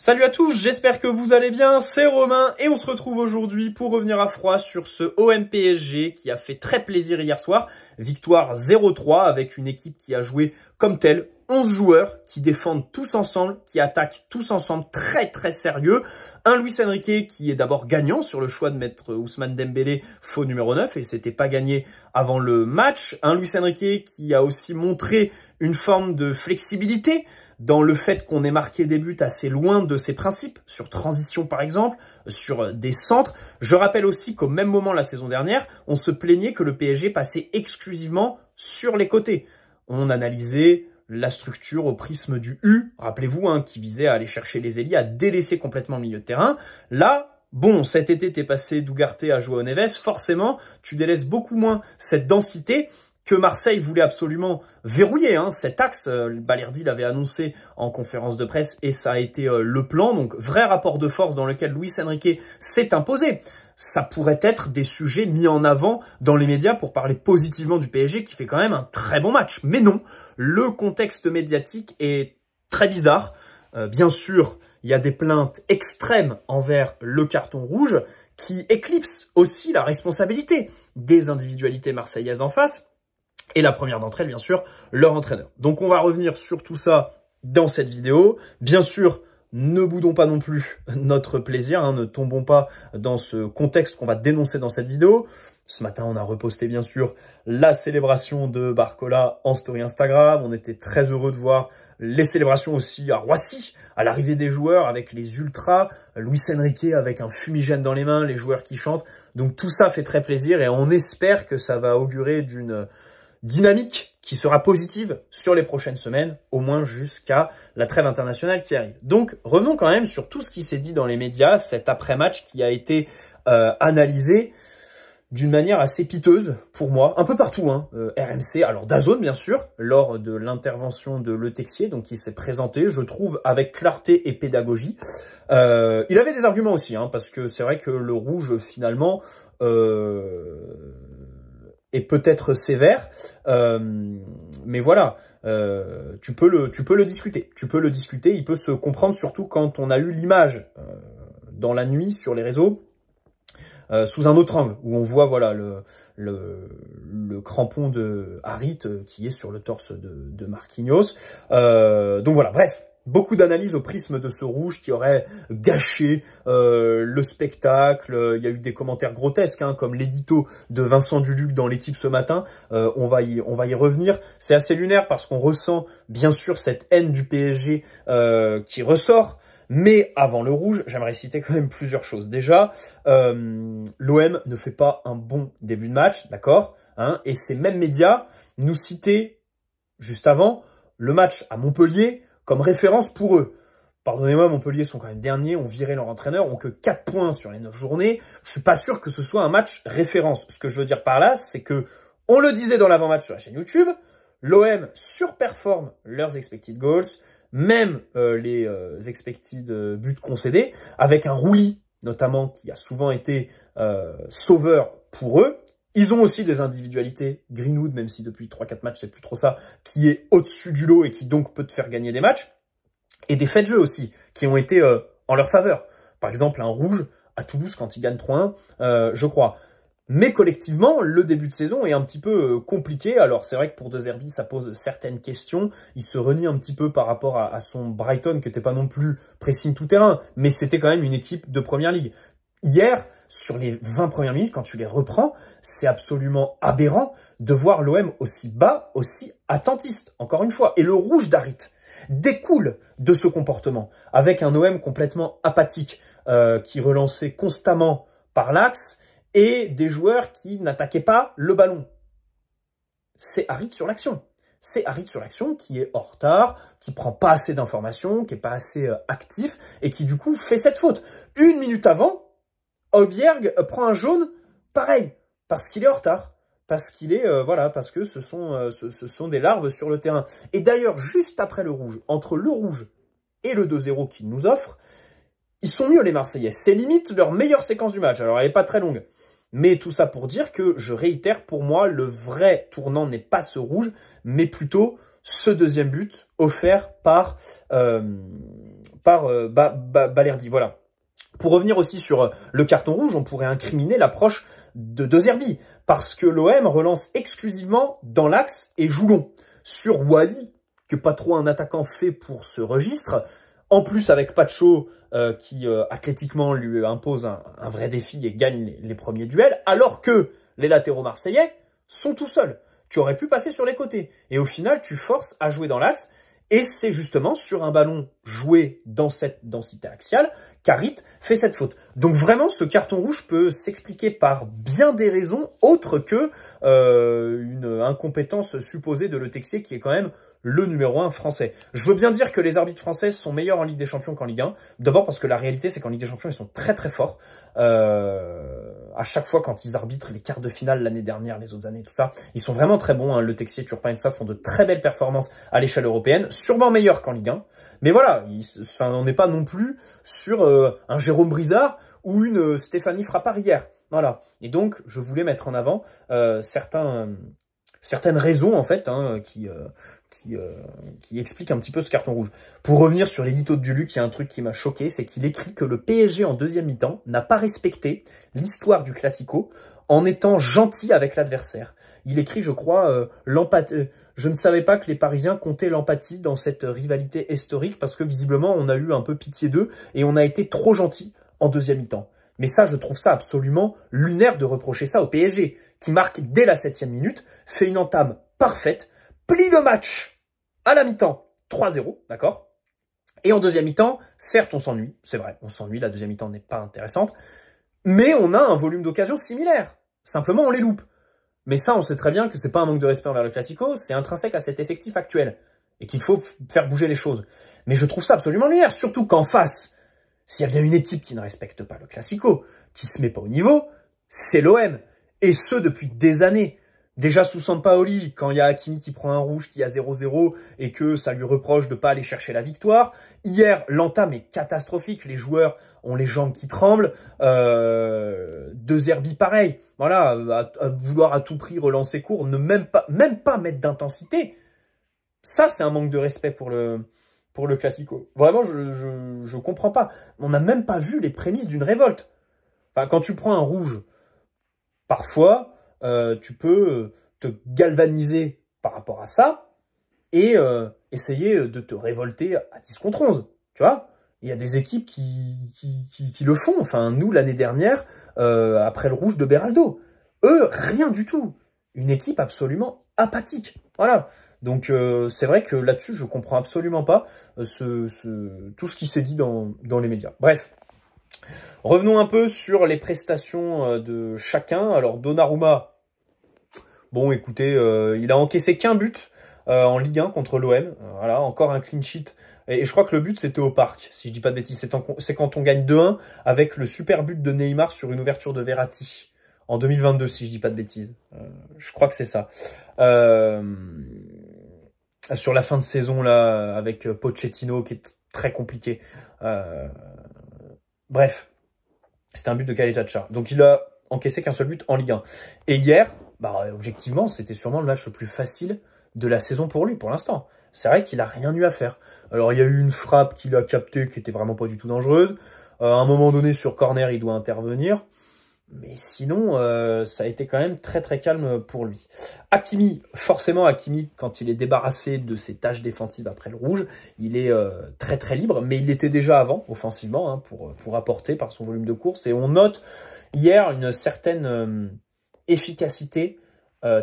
Salut à tous, j'espère que vous allez bien, c'est Romain et on se retrouve aujourd'hui pour revenir à froid sur ce OM PSG qui a fait très plaisir hier soir. Victoire 0-3 avec une équipe qui a joué comme telle, 11 joueurs qui défendent tous ensemble, qui attaquent tous ensemble, très sérieux. Un Luis Enrique qui est d'abord gagnant sur le choix de mettre Ousmane Dembélé faux numéro 9 et c'était pas gagné avant le match. Un Luis Enrique qui a aussi montré une forme de flexibilité dans le fait qu'on ait marqué des buts assez loin de ses principes, sur transition par exemple, sur des centres. Je rappelle aussi qu'au même moment la saison dernière, on se plaignait que le PSG passait exclusivement sur les côtés. On analysait la structure au prisme du U, rappelez-vous, qui visait à aller chercher les ailiers, à délaisser complètement le milieu de terrain. Là, bon, cet été, t'es passé d'Ugarte à João Neves, forcément, tu délaisses beaucoup moins cette densité que Marseille voulait absolument verrouiller. Cet axe, Balerdi l'avait annoncé en conférence de presse et ça a été le plan. Donc, vrai rapport de force dans lequel Luis Enrique s'est imposé. Ça pourrait être des sujets mis en avant dans les médias pour parler positivement du PSG qui fait quand même un très bon match. Mais non, le contexte médiatique est très bizarre. Bien sûr, il y a des plaintes extrêmes envers le carton rouge qui éclipsent aussi la responsabilité des individualités marseillaises en face. Et la première d'entre elles, bien sûr, leur entraîneur. Donc, on va revenir sur tout ça dans cette vidéo. Bien sûr, ne boudons pas non plus notre plaisir, ne tombons pas dans ce contexte qu'on va dénoncer dans cette vidéo. Ce matin, on a reposté, bien sûr, la célébration de Barcola en story Instagram. On était très heureux de voir les célébrations aussi à Roissy, à l'arrivée des joueurs avec les ultras, Luis Enrique avec un fumigène dans les mains, les joueurs qui chantent. Donc, tout ça fait très plaisir et on espère que ça va augurer d'une dynamique qui sera positive sur les prochaines semaines, au moins jusqu'à la trêve internationale qui arrive. Donc, revenons quand même sur tout ce qui s'est dit dans les médias, cet après-match qui a été analysé d'une manière assez piteuse pour moi, un peu partout, RMC, alors DAZN bien sûr, lors de l'intervention de Le Texier, donc il s'est présenté, je trouve, avec clarté et pédagogie. Il avait des arguments aussi, parce que c'est vrai que le rouge, finalement, est peut-être sévère, mais voilà, tu peux le discuter. Tu peux le discuter, il peut se comprendre, surtout quand on a eu l'image dans la nuit sur les réseaux, sous un autre angle, où on voit voilà le crampon de Harit qui est sur le torse de Marquinhos. Donc voilà, bref. Beaucoup d'analyses au prisme de ce rouge qui aurait gâché le spectacle. Il y a eu des commentaires grotesques, comme l'édito de Vincent Duluc dans l'équipe ce matin. On va y revenir. C'est assez lunaire parce qu'on ressent bien sûr cette haine du PSG qui ressort. Mais avant le rouge, j'aimerais citer quand même plusieurs choses. Déjà, l'OM ne fait pas un bon début de match, d'accord, et ces mêmes médias nous citaient juste avant le match à Montpellier comme référence pour eux. Pardonnez-moi, Montpellier sont quand même derniers, ont viré leur entraîneur, ont que 4 points sur les 9 journées. Je suis pas sûr que ce soit un match référence. Ce que je veux dire par là, c'est que, on le disait dans l'avant-match sur la chaîne YouTube, l'OM surperforme leurs expected goals, même les expected buts concédés, avec un Rouli, notamment, qui a souvent été sauveur pour eux. Ils ont aussi des individualités, Greenwood, même si depuis 3-4 matchs, c'est plus trop ça, qui est au-dessus du lot et qui donc peut te faire gagner des matchs. Et des faits de jeu aussi, qui ont été en leur faveur. Par exemple, un rouge à Toulouse quand ils gagnent 3-1, je crois. Mais collectivement, le début de saison est un petit peu compliqué. Alors c'est vrai que pour De Zerbi, ça pose certaines questions. Il se renie un petit peu par rapport à son Brighton, qui n'était pas non plus pressing tout terrain. Mais c'était quand même une équipe de première ligue. Hier, sur les 20 premières minutes, quand tu les reprends, c'est absolument aberrant de voir l'OM aussi bas, aussi attentiste, encore une fois. Et le rouge d'Harit découle de ce comportement, avec un OM complètement apathique, qui relançait constamment par l'axe, et des joueurs qui n'attaquaient pas le ballon. C'est Harit sur l'action. C'est Harit sur l'action qui est en retard, qui prend pas assez d'informations, qui est pas assez actif, et qui du coup fait cette faute. Une minute avant, Højbjerg prend un jaune, pareil, parce qu'il est en retard, parce qu'il est, parce que ce sont des larves sur le terrain. Et d'ailleurs, juste après le rouge, entre le rouge et le 2-0 qu'il nous offre, ils sont mieux les Marseillais. C'est limite leur meilleure séquence du match. Alors, elle n'est pas très longue. Mais tout ça pour dire que, je réitère, pour moi, le vrai tournant n'est pas ce rouge, mais plutôt ce deuxième but offert par Balerdi. Voilà. Pour revenir aussi sur le carton rouge, on pourrait incriminer l'approche de Zerbi, parce que l'OM relance exclusivement dans l'axe et joue long. Sur Wally, que pas trop un attaquant fait pour ce registre, en plus avec Pacho qui athlétiquement lui impose un vrai défi et gagne les premiers duels, alors que les latéraux marseillais sont tout seuls. Tu aurais pu passer sur les côtés. Et au final, tu forces à jouer dans l'axe. Et c'est justement sur un ballon joué dans cette densité axiale qu'Harit fait cette faute. Donc vraiment, ce carton rouge peut s'expliquer par bien des raisons autres que une incompétence supposée de Le Texier, qui est quand même le numéro 1 français. Je veux bien dire que les arbitres français sont meilleurs en Ligue des Champions qu'en Ligue 1. D'abord parce que la réalité, c'est qu'en Ligue des Champions, ils sont très très forts. À chaque fois, quand ils arbitrent les quarts de finale l'année dernière, les autres années, tout ça, ils sont vraiment très bons. Hein. Le Texier, Turpin et ça font de très belles performances à l'échelle européenne, sûrement meilleures qu'en Ligue 1. Mais voilà, on n'est pas non plus sur un Jérôme Brizard ou une Stéphanie Frappard hier. Voilà. Et donc, je voulais mettre en avant certaines raisons, en fait, hein, qui explique un petit peu ce carton rouge. Pour revenir sur l'édito de Duluc, il y a un truc qui m'a choqué, c'est qu'il écrit que le PSG en deuxième mi-temps n'a pas respecté l'histoire du Classico en étant gentil avec l'adversaire. Il écrit, je crois, l'empathie. Je ne savais pas que les Parisiens comptaient l'empathie dans cette rivalité historique parce que visiblement on a eu un peu pitié d'eux et on a été trop gentil en deuxième mi-temps. Mais ça, je trouve ça absolument lunaire de reprocher ça au PSG, qui marque dès la 7e minute, fait une entame parfaite, plie le match à la mi-temps, 3-0, d'accord? Et en deuxième mi-temps, certes, on s'ennuie, c'est vrai, on s'ennuie, la deuxième mi-temps n'est pas intéressante, mais on a un volume d'occasion similaire. Simplement, on les loupe. Mais ça, on sait très bien que c'est pas un manque de respect envers le Classico, c'est intrinsèque à cet effectif actuel, et qu'il faut faire bouger les choses. Mais je trouve ça absolument lunaire, surtout qu'en face, s'il y a bien une équipe qui ne respecte pas le Classico, qui se met pas au niveau, c'est l'OM. Et ce, depuis des années. Déjà sous Sampaoli, quand il y a Hakimi qui prend un rouge, qui a 0-0 et que ça lui reproche de pas aller chercher la victoire. Hier, l'entame est catastrophique. Les joueurs ont les jambes qui tremblent. De Zerbi, pareil. Voilà, à vouloir à tout prix relancer court, ne même pas mettre d'intensité. Ça, c'est un manque de respect pour le Classico. Vraiment, je comprends pas. On n'a même pas vu les prémices d'une révolte. Enfin, quand tu prends un rouge, parfois, tu peux te galvaniser par rapport à ça et essayer de te révolter à 10 contre 11. Tu vois, il y a des équipes qui le font. Enfin, nous, l'année dernière, après le rouge de Beraldo, eux, rien du tout. Une équipe absolument apathique. Voilà. Donc, c'est vrai que là-dessus, je comprends absolument pas tout ce qui s'est dit dans les médias. Bref. Revenons un peu sur les prestations de chacun. Alors, Donnarumma, bon, écoutez, il a encaissé qu'un but en Ligue 1 contre l'OM. Voilà, encore un clean sheet. Et je crois que le but, c'était au Parc, si je dis pas de bêtises. C'est quand on gagne 2-1 avec le super but de Neymar sur une ouverture de Verratti en 2022, si je dis pas de bêtises. Je crois que c'est ça. Sur la fin de saison, là, avec Pochettino, qui est très compliqué. Bref. C'était un but de Caleta. Donc, il a encaissé qu'un seul but en Ligue 1. Et hier, bah, objectivement, c'était sûrement le match le plus facile de la saison pour lui, pour l'instant. C'est vrai qu'il a rien eu à faire. Alors, il y a eu une frappe qu'il a captée qui était vraiment pas du tout dangereuse. À un moment donné, sur corner, il doit intervenir. Mais sinon, ça a été quand même très très calme pour lui. Hakimi, forcément Hakimi, quand il est débarrassé de ses tâches défensives après le rouge, il est très très libre, mais il l'était déjà avant, offensivement, hein, pour apporter par son volume de course. Et on note hier une certaine efficacité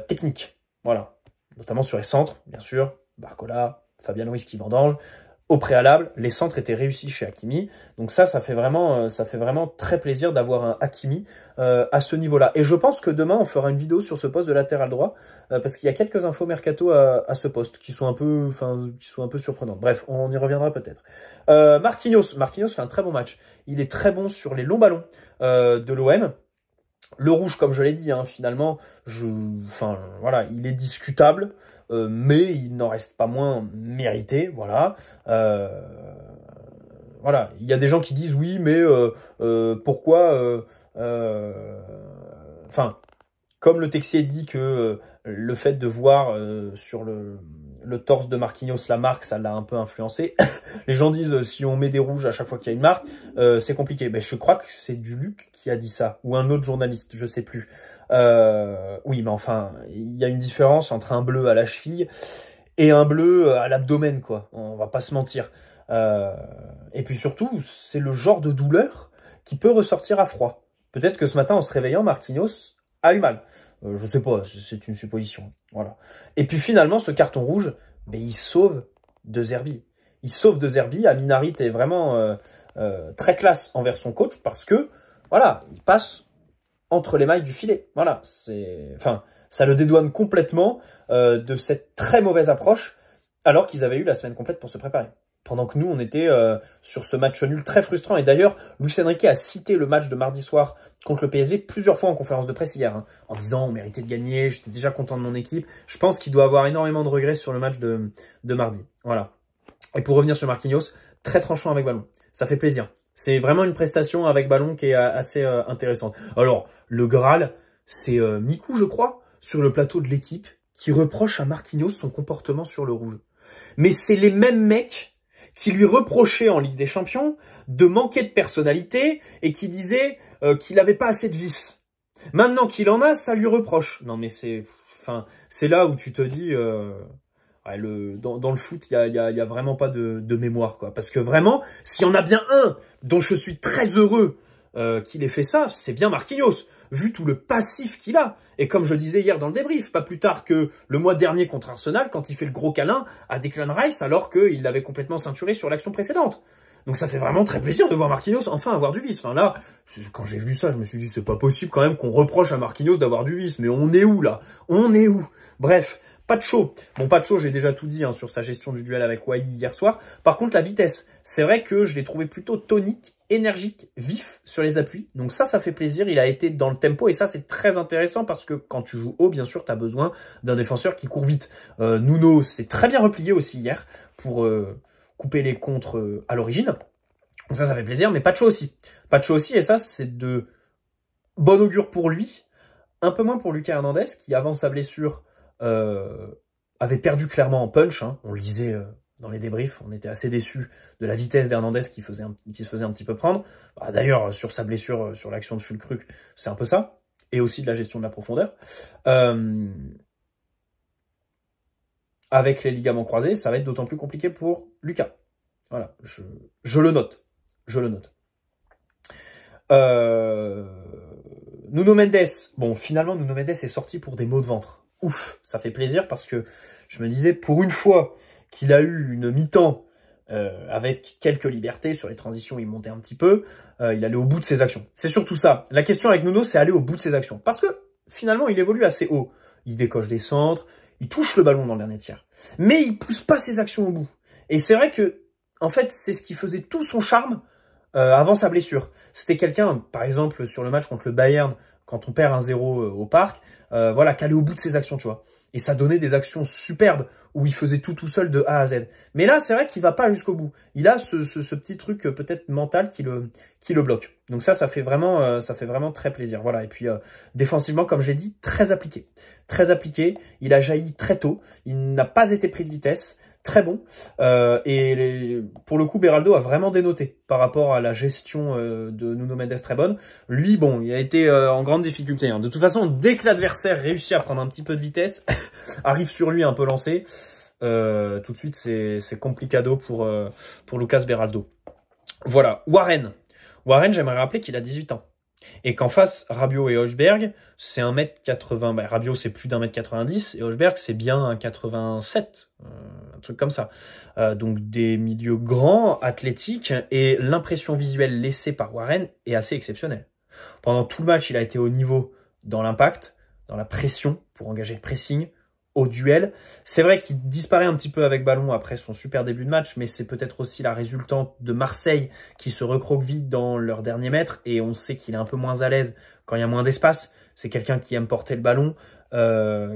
technique, voilà, notamment sur les centres, bien sûr, Barcola, Fabien Ruiz qui vendange. Au préalable, les centres étaient réussis chez Hakimi. Donc ça fait vraiment très plaisir d'avoir un Hakimi à ce niveau-là. Et je pense que demain, on fera une vidéo sur ce poste de latéral droit parce qu'il y a quelques infos mercato à ce poste qui sont un peu surprenantes. Bref, on y reviendra peut-être. Marquinhos fait un très bon match. Il est très bon sur les longs ballons de l'OM. Le rouge, comme je l'ai dit, hein, finalement, voilà, il est discutable. Mais il n'en reste pas moins mérité, voilà. Voilà, il y a des gens qui disent oui, mais pourquoi enfin, comme le Texier dit que le fait de voir sur le torse de Marquinhos, la marque, ça l'a un peu influencé. Les gens disent si on met des rouges à chaque fois qu'il y a une marque, c'est compliqué. Mais je crois que c'est du Luc qui a dit ça, ou un autre journaliste, je sais plus. Oui, mais enfin, il y a une différence entre un bleu à la cheville et un bleu à l'abdomen, quoi. On va pas se mentir. Et puis surtout, c'est le genre de douleur qui peut ressortir à froid. Peut-être que ce matin, en se réveillant, Marquinhos a eu mal. Je sais pas, c'est une supposition. Voilà. Et puis finalement, ce carton rouge, mais il sauve De Zerbi. Il sauve De Zerbi. Amin Harit est vraiment très classe envers son coach parce que, voilà, il passe entre les mailles du filet. Voilà, enfin, ça le dédouane complètement de cette très mauvaise approche alors qu'ils avaient eu la semaine complète pour se préparer. Pendant que nous, on était sur ce match nul très frustrant. Et d'ailleurs, Luis Enrique a cité le match de mardi soir contre le PSG plusieurs fois en conférence de presse hier, hein, en disant on méritait de gagner, j'étais déjà content de mon équipe. Je pense qu'il doit avoir énormément de regrets sur le match de mardi. Voilà. Et pour revenir sur Marquinhos, très tranchant avec ballon. Ça fait plaisir. C'est vraiment une prestation avec ballon qui est assez intéressante. Alors, le Graal, c'est Mikou, je crois, sur le plateau de l'équipe, qui reproche à Marquinhos son comportement sur le rouge. Mais c'est les mêmes mecs qui lui reprochait en Ligue des Champions de manquer de personnalité et qui disait qu'il n'avait pas assez de vices. Maintenant qu'il en a, ça lui reproche. Non mais c'est là où tu te dis dans le foot, il y a vraiment pas de mémoire, quoi. Parce que vraiment, s'il y en a bien un dont je suis très heureux qu'il ait fait ça, c'est bien Marquinhos, vu tout le passif qu'il a. Et comme je disais hier dans le débrief, pas plus tard que le mois dernier contre Arsenal, quand il fait le gros câlin à Declan Rice, alors qu'il l'avait complètement ceinturé sur l'action précédente. Donc ça fait vraiment très plaisir de voir Marquinhos enfin avoir du vice. Enfin là, quand j'ai vu ça, je me suis dit, c'est pas possible quand même qu'on reproche à Marquinhos d'avoir du vice. Mais on est où là? On est où? Bref, Pacho. Bon, Pacho, j'ai déjà tout dit hein, sur sa gestion du duel avec Wai hier soir. Par contre, la vitesse, c'est vrai que je l'ai trouvé plutôt tonique, énergique, vif sur les appuis. Donc ça fait plaisir. Il a été dans le tempo et ça, c'est très intéressant parce que quand tu joues haut, bien sûr, tu as besoin d'un défenseur qui court vite. Nuno s'est très bien replié aussi hier pour couper les contres à l'origine. Donc ça fait plaisir. Mais Pacho aussi. Pacho aussi, et ça, c'est de bon augure pour lui. Un peu moins pour Lucas Hernandez qui, avant sa blessure, avait perdu clairement en punch. Hein. On le disait dans les débriefs, on était assez déçus de la vitesse d'Hernandez qui se faisait un petit peu prendre. Bah, d'ailleurs, sur sa blessure, sur l'action de Füllkrug, c'est un peu ça. Et aussi de la gestion de la profondeur. Avec les ligaments croisés, ça va être d'autant plus compliqué pour Lucas. Voilà, je le note. Je le note. Nuno Mendes. Bon, finalement, Nuno Mendes est sorti pour des maux de ventre. Ouf, ça fait plaisir parce que je me disais, pour une fois qu'il a eu une mi-temps avec quelques libertés sur les transitions, il montait un petit peu, il allait au bout de ses actions. C'est surtout ça. La question avec Nuno, c'est aller au bout de ses actions. Parce que finalement, il évolue assez haut. Il décoche des centres, il touche le ballon dans le dernier tiers. Mais il pousse pas ses actions au bout. Et c'est vrai que, en fait, c'est ce qui faisait tout son charme avant sa blessure. C'était quelqu'un, par exemple, sur le match contre le Bayern, quand on perd 1-0 au parc, voilà, qui allait au bout de ses actions, tu vois. Et ça donnait des actions superbes où il faisait tout seul de A à Z. Mais là, c'est vrai qu'il va pas jusqu'au bout. Il a ce petit truc peut-être mental qui le bloque. Donc ça fait vraiment très plaisir. Voilà. Et puis défensivement, comme j'ai dit, très appliqué. Très appliqué. Il a jailli très tôt. Il n'a pas été pris de vitesse. Très bon. Pour le coup, Beraldo a vraiment dénoté par rapport à la gestion de Nuno Mendes très bonne. Lui, bon, il a été en grande difficulté. Hein. De toute façon, dès que l'adversaire réussit à prendre un petit peu de vitesse, arrive sur lui un peu lancé, tout de suite, c'est complicado pour Lucas Beraldo. Voilà. Warren, j'aimerais rappeler qu'il a 18 ans. Et qu'en face, Rabiot et Højbjerg, c'est 1m80. Bah, Rabiot, c'est plus d'1m90. Et Højbjerg, c'est bien 1m87. Un truc comme ça. Donc, des milieux grands, athlétiques. Et l'impression visuelle laissée par Warren est assez exceptionnelle. Pendant tout le match, il a été au niveau dans l'impact, dans la pression, pour engager le pressing, au duel. C'est vrai qu'il disparaît un petit peu avec ballon après son super début de match, mais c'est peut-être aussi la résultante de Marseille qui se recroqueville dans leur dernier mètre et on sait qu'il est un peu moins à l'aise quand il y a moins d'espace. C'est quelqu'un qui aime porter le ballon,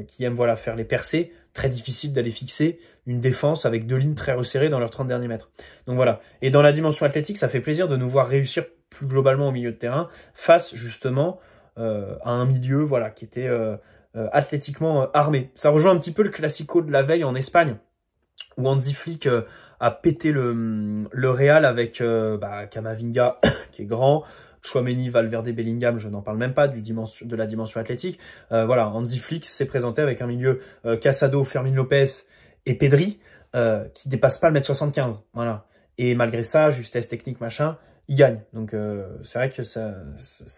qui aime voilà faire les percées. Très difficile d'aller fixer une défense avec deux lignes très resserrées dans leurs 30 derniers mètres. Donc voilà. Et dans la dimension athlétique, ça fait plaisir de nous voir réussir plus globalement au milieu de terrain face justement à un milieu voilà qui était athlétiquement armé. Ça rejoint un petit peu le classico de la veille en Espagne, où Hansi Flick a pété le Real avec Camavinga, qui est grand, Tchouaméni, Valverde, Bellingham, je n'en parle même pas de la dimension athlétique. Voilà, Hansi Flick s'est présenté avec un milieu Casado, Fermin Lopez et Pedri, qui dépasse pas le 1m75. Voilà. Et malgré ça, justesse technique, machin, il gagne. Donc c'est vrai que ça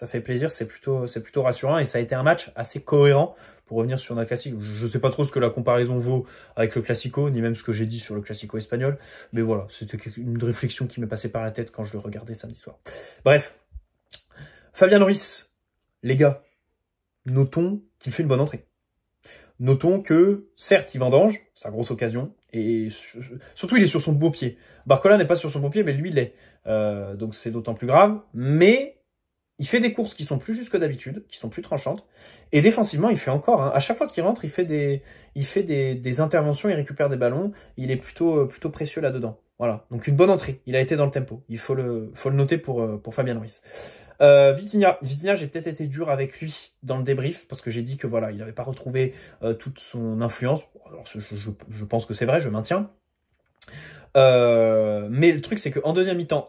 fait plaisir, c'est plutôt rassurant et ça a été un match assez cohérent. Pour revenir sur notre classique, je sais pas trop ce que la comparaison vaut avec le Classico, ni même ce que j'ai dit sur le Classico espagnol, mais voilà, c'était une réflexion qui m'est passée par la tête quand je le regardais samedi soir. Bref, Fabian Ruiz, les gars, notons qu'il fait une bonne entrée. Notons que, certes, il vendange, sa grosse occasion, et surtout, il est sur son beau pied. Barcola n'est pas sur son beau pied, mais lui, il l'est. Donc, c'est d'autant plus grave. Mais, il fait des courses qui sont plus justes que d'habitude, qui sont plus tranchantes. Et défensivement, il fait encore. Hein, à chaque fois qu'il rentre, il fait des interventions, il récupère des ballons. Il est plutôt précieux là-dedans. Voilà. Donc, une bonne entrée. Il a été dans le tempo. Il faut le noter pour Fabian Ruiz. Vitinha, j'ai peut-être été dur avec lui dans le débrief parce que j'ai dit que voilà, il n'avait pas retrouvé toute son influence. Alors je pense que c'est vrai, je maintiens. Mais le truc c'est qu'en deuxième mi-temps,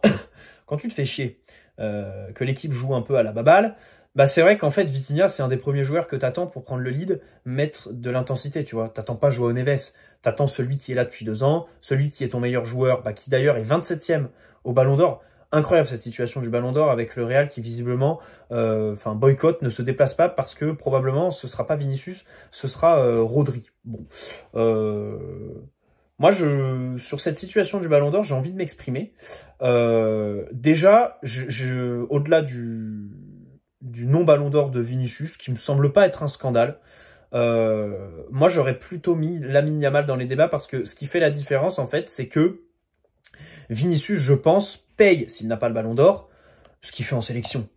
quand tu te fais chier, que l'équipe joue un peu à la baballe, bah c'est vrai qu'en fait Vitinha c'est un des premiers joueurs que t'attends pour prendre le lead, mettre de l'intensité, tu vois. T'attends pas João Neves, t'attends celui qui est là depuis 2 ans, celui qui est ton meilleur joueur, bah, qui d'ailleurs est 27e au Ballon d'Or. Incroyable cette situation du Ballon d'Or avec le Real qui visiblement boycotte, ne se déplace pas parce que probablement ce sera pas Vinicius, ce sera Rodri. Bon, moi sur cette situation du Ballon d'Or, j'ai envie de m'exprimer. Déjà, au-delà du non Ballon d'Or de Vinicius, qui me semble pas être un scandale. Moi j'aurais plutôt mis Lamine Yamal dans les débats parce que ce qui fait la différence en fait, c'est que Vinicius, je pense, paye, s'il n'a pas le Ballon d'Or, ce qu'il fait en sélection.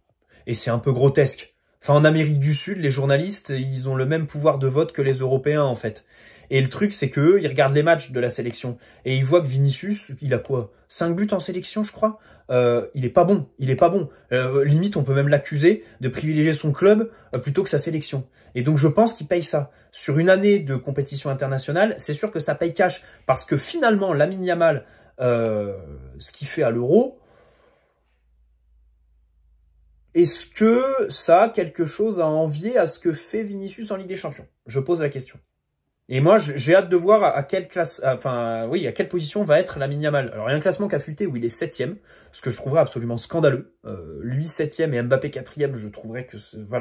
Et c'est un peu grotesque. Enfin, en Amérique du Sud, les journalistes, ils ont le même pouvoir de vote que les Européens, en fait. Et le truc, c'est qu'eux, ils regardent les matchs de la sélection. Et ils voient que Vinicius, il a quoi? 5 buts en sélection, je crois. Il est pas bon. Il est pas bon. Limite, on peut même l'accuser de privilégier son club plutôt que sa sélection. Et donc, je pense qu'il paye ça. Sur une année de compétition internationale, c'est sûr que ça paye cash. Parce que finalement, Lamine Yamal, ce qu'il fait à l'Euro, est-ce que ça a quelque chose à envier à ce que fait Vinicius en Ligue des Champions? Je pose la question. Et moi, j'ai hâte de voir à quelle position va être Lamine Yamal. Alors, il y a un classement qui a fuité où il est 7e, ce que je trouverais absolument scandaleux. Lui 7e et Mbappé 4e, je trouverais que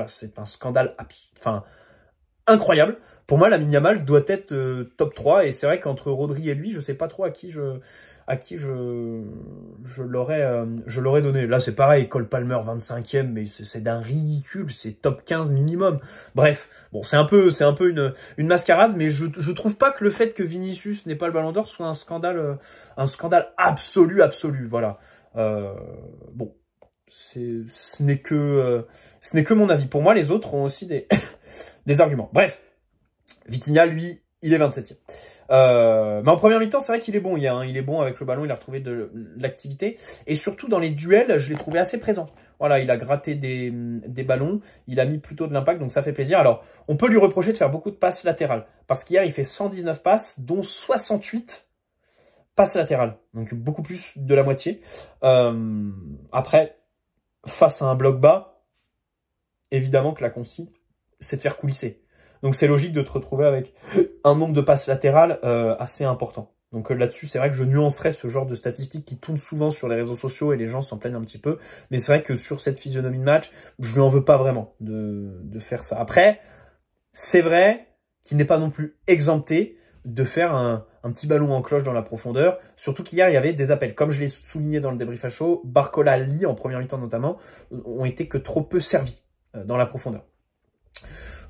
c'est un scandale incroyable. Pour moi, Lamine Yamal doit être top 3, et c'est vrai qu'entre Rodri et lui, je sais pas trop à qui je l'aurais donné. Là, c'est pareil, Cole Palmer 25e, mais c'est d'un ridicule, c'est top 15 minimum. Bref, bon, c'est un peu une mascarade, mais je trouve pas que le fait que Vinicius n'ait pas le Ballon d'Or soit un scandale absolu, voilà. Bon, ce n'est que mon avis. Pour moi, les autres ont aussi des arguments. Bref, Vitinha, lui, il est 27e. Mais en première mi-temps, c'est vrai qu'il est bon. Il est bon avec le ballon, il a retrouvé de l'activité. Et surtout, dans les duels, je l'ai trouvé assez présent. Voilà, il a gratté des ballons, il a mis plutôt de l'impact, donc ça fait plaisir. Alors, on peut lui reprocher de faire beaucoup de passes latérales. Parce qu'hier, il fait 119 passes, dont 68 passes latérales. Donc, beaucoup plus de la moitié. Après, face à un bloc bas, évidemment que la consigne, c'est de faire coulisser. Donc c'est logique de te retrouver avec un nombre de passes latérales assez important. Donc là-dessus, c'est vrai que je nuancerais ce genre de statistiques qui tournent souvent sur les réseaux sociaux et les gens s'en plaignent un petit peu. Mais c'est vrai que sur cette physionomie de match, je lui en veux pas vraiment de faire ça. Après, c'est vrai qu'il n'est pas non plus exempté de faire un petit ballon en cloche dans la profondeur. Surtout qu'hier, il y avait des appels. Comme je l'ai souligné dans le débrief à chaud, Barcola, Lee, en première mi-temps notamment, ont été que trop peu servis dans la profondeur.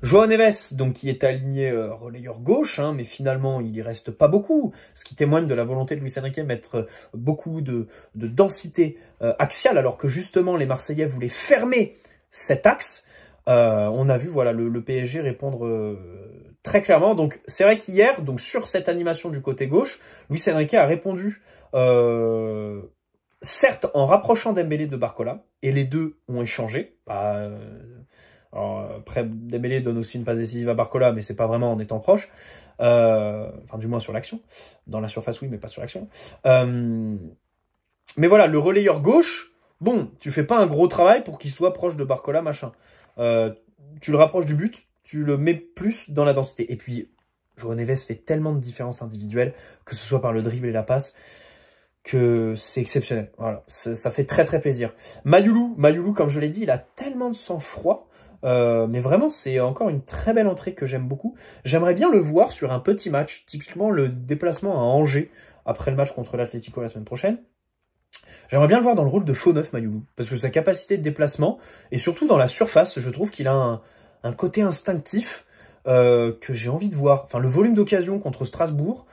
João Neves, donc qui est aligné relayeur gauche, hein, mais finalement il y reste pas beaucoup, ce qui témoigne de la volonté de Luis Enrique de mettre beaucoup de densité axiale, alors que justement les Marseillais voulaient fermer cet axe. On a vu voilà le PSG répondre très clairement. Donc c'est vrai qu'hier, donc sur cette animation du côté gauche, Luis Enrique a répondu certes en rapprochant Dembélé de Barcola, et les deux ont échangé. Alors, après, Dembélé donne aussi une passe décisive à Barcola, mais c'est pas vraiment en étant proche. Enfin, du moins sur l'action. Dans la surface, oui, mais pas sur l'action. Mais voilà, le relayeur gauche, bon, tu fais pas un gros travail pour qu'il soit proche de Barcola, machin. Tu le rapproches du but, tu le mets plus dans la densité. Et puis, João Neves fait tellement de différences individuelles, que ce soit par le dribble et la passe, que c'est exceptionnel. Voilà, ça fait très très plaisir. Mayulu, comme je l'ai dit, il a tellement de sang-froid. Mais vraiment, c'est encore une très belle entrée que j'aime beaucoup. J'aimerais bien le voir sur un petit match, typiquement le déplacement à Angers, après le match contre l'Atlético la semaine prochaine. J'aimerais bien le voir dans le rôle de faux neuf, Mayulu, parce que sa capacité de déplacement, et surtout dans la surface, je trouve qu'il a un côté instinctif que j'ai envie de voir. Enfin, le volume d'occasion contre Strasbourg,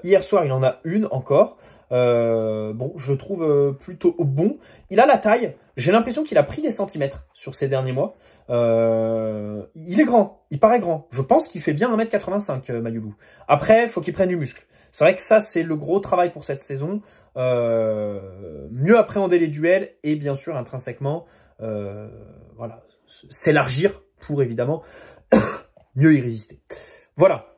hier soir, il en a une encore. Bon, je trouve plutôt bon. Il a la taille. J'ai l'impression qu'il a pris des centimètres sur ces derniers mois. Il est grand. Il paraît grand. Je pense qu'il fait bien 1m85, Mayulu. Après, faut qu'il prenne du muscle. C'est vrai que ça, c'est le gros travail pour cette saison. Mieux appréhender les duels et bien sûr, intrinsèquement, voilà, s'élargir pour évidemment mieux y résister. Voilà.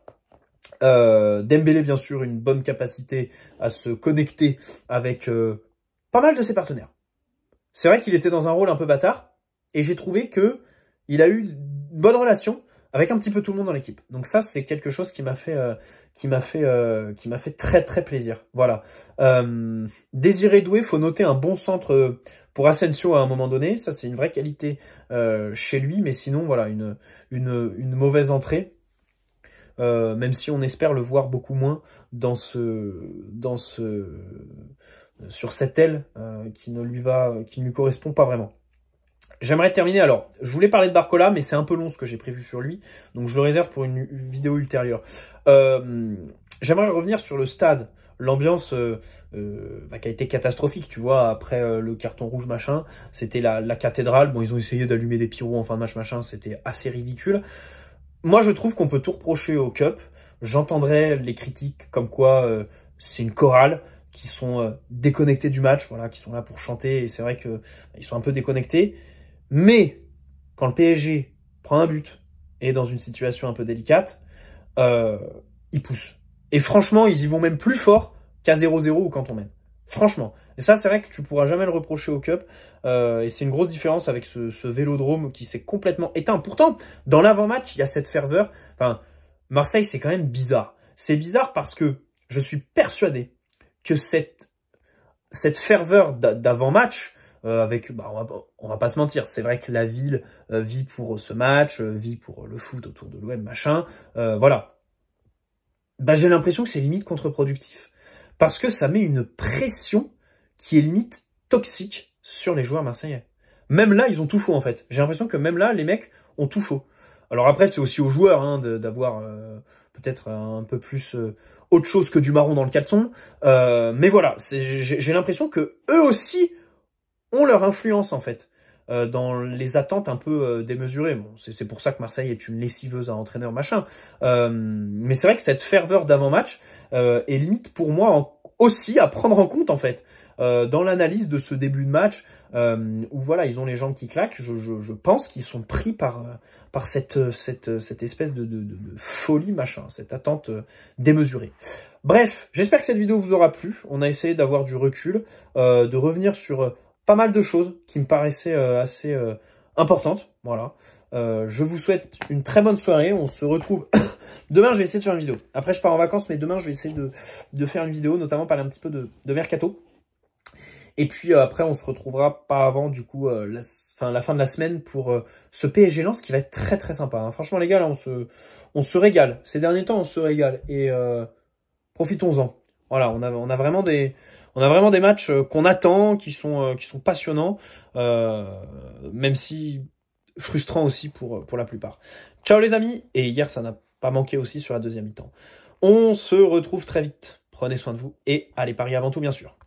Dembélé, bien sûr, une bonne capacité à se connecter avec pas mal de ses partenaires. C'est vrai qu'il était dans un rôle un peu bâtard, et j'ai trouvé que il a eu une bonne relation avec un petit peu tout le monde dans l'équipe. Donc ça, c'est quelque chose qui m'a fait très très plaisir. Voilà. Désiré Doué, faut noter un bon centre pour Asensio à un moment donné. Ça, c'est une vraie qualité chez lui, mais sinon, voilà, une mauvaise entrée. Même si on espère le voir beaucoup moins sur cette aile qui ne lui correspond pas vraiment. J'aimerais terminer, alors, je voulais parler de Barcola, mais c'est un peu long ce que j'ai prévu sur lui, donc je le réserve pour une vidéo ultérieure. J'aimerais revenir sur le stade, l'ambiance qui a été catastrophique, tu vois, après le carton rouge, machin, c'était la cathédrale, bon, ils ont essayé d'allumer des pyros en fin de match, machin, c'était assez ridicule. Moi, je trouve qu'on peut tout reprocher au Cup. J'entendrai les critiques comme quoi c'est une chorale, qui sont déconnectés du match, voilà, qui sont là pour chanter, et c'est vrai que ils sont un peu déconnectés. Mais quand le PSG prend un but et est dans une situation un peu délicate, ils poussent. Et franchement, ils y vont même plus fort qu'à 0-0 ou quand on mène. Franchement. Et ça, c'est vrai que tu pourras jamais le reprocher au Cup. Et c'est une grosse différence avec ce Vélodrome qui s'est complètement éteint. Pourtant, dans l'avant-match, il y a cette ferveur. Enfin, Marseille, c'est quand même bizarre. C'est bizarre parce que je suis persuadé que cette ferveur d'avant-match, avec, on va pas se mentir, c'est vrai que la ville vit pour ce match, vit pour le foot autour de l'OM, machin, voilà. J'ai l'impression que c'est limite contre-productif. Parce que ça met une pression qui est limite toxique sur les joueurs marseillais. Même là, ils ont tout faux, en fait. J'ai l'impression que même là, les mecs ont tout faux. Alors après, c'est aussi aux joueurs hein, d'avoir peut-être un peu plus autre chose que du marron dans le caleçon. Mais voilà, j'ai l'impression que eux aussi ont leur influence, en fait, dans les attentes un peu démesurées. Bon, c'est pour ça que Marseille est une lessiveuse à entraîneur, machin. Mais c'est vrai que cette ferveur d'avant-match est limite pour moi aussi à prendre en compte, en fait. Dans l'analyse de ce début de match, où voilà, ils ont les jambes qui claquent, je pense qu'ils sont pris par cette espèce de folie, machin, cette attente démesurée. Bref, j'espère que cette vidéo vous aura plu. On a essayé d'avoir du recul, de revenir sur pas mal de choses qui me paraissaient assez importantes. Voilà. Je vous souhaite une très bonne soirée. On se retrouve demain. Je vais essayer de faire une vidéo. Après, je pars en vacances, mais demain, je vais essayer de faire une vidéo, notamment parler un petit peu de mercato. Et puis après, on se retrouvera pas avant, du coup, la fin de la semaine pour ce PSG Lens qui va être très très sympa. Hein. Franchement, les gars, là, on se régale. Ces derniers temps, on se régale. Et profitons-en. Voilà, on a vraiment des matchs qu'on attend, qui sont passionnants, même si frustrants aussi pour la plupart. Ciao les amis. Et hier, ça n'a pas manqué aussi sur la deuxième mi-temps. On se retrouve très vite. Prenez soin de vous et allez parier avant tout, bien sûr.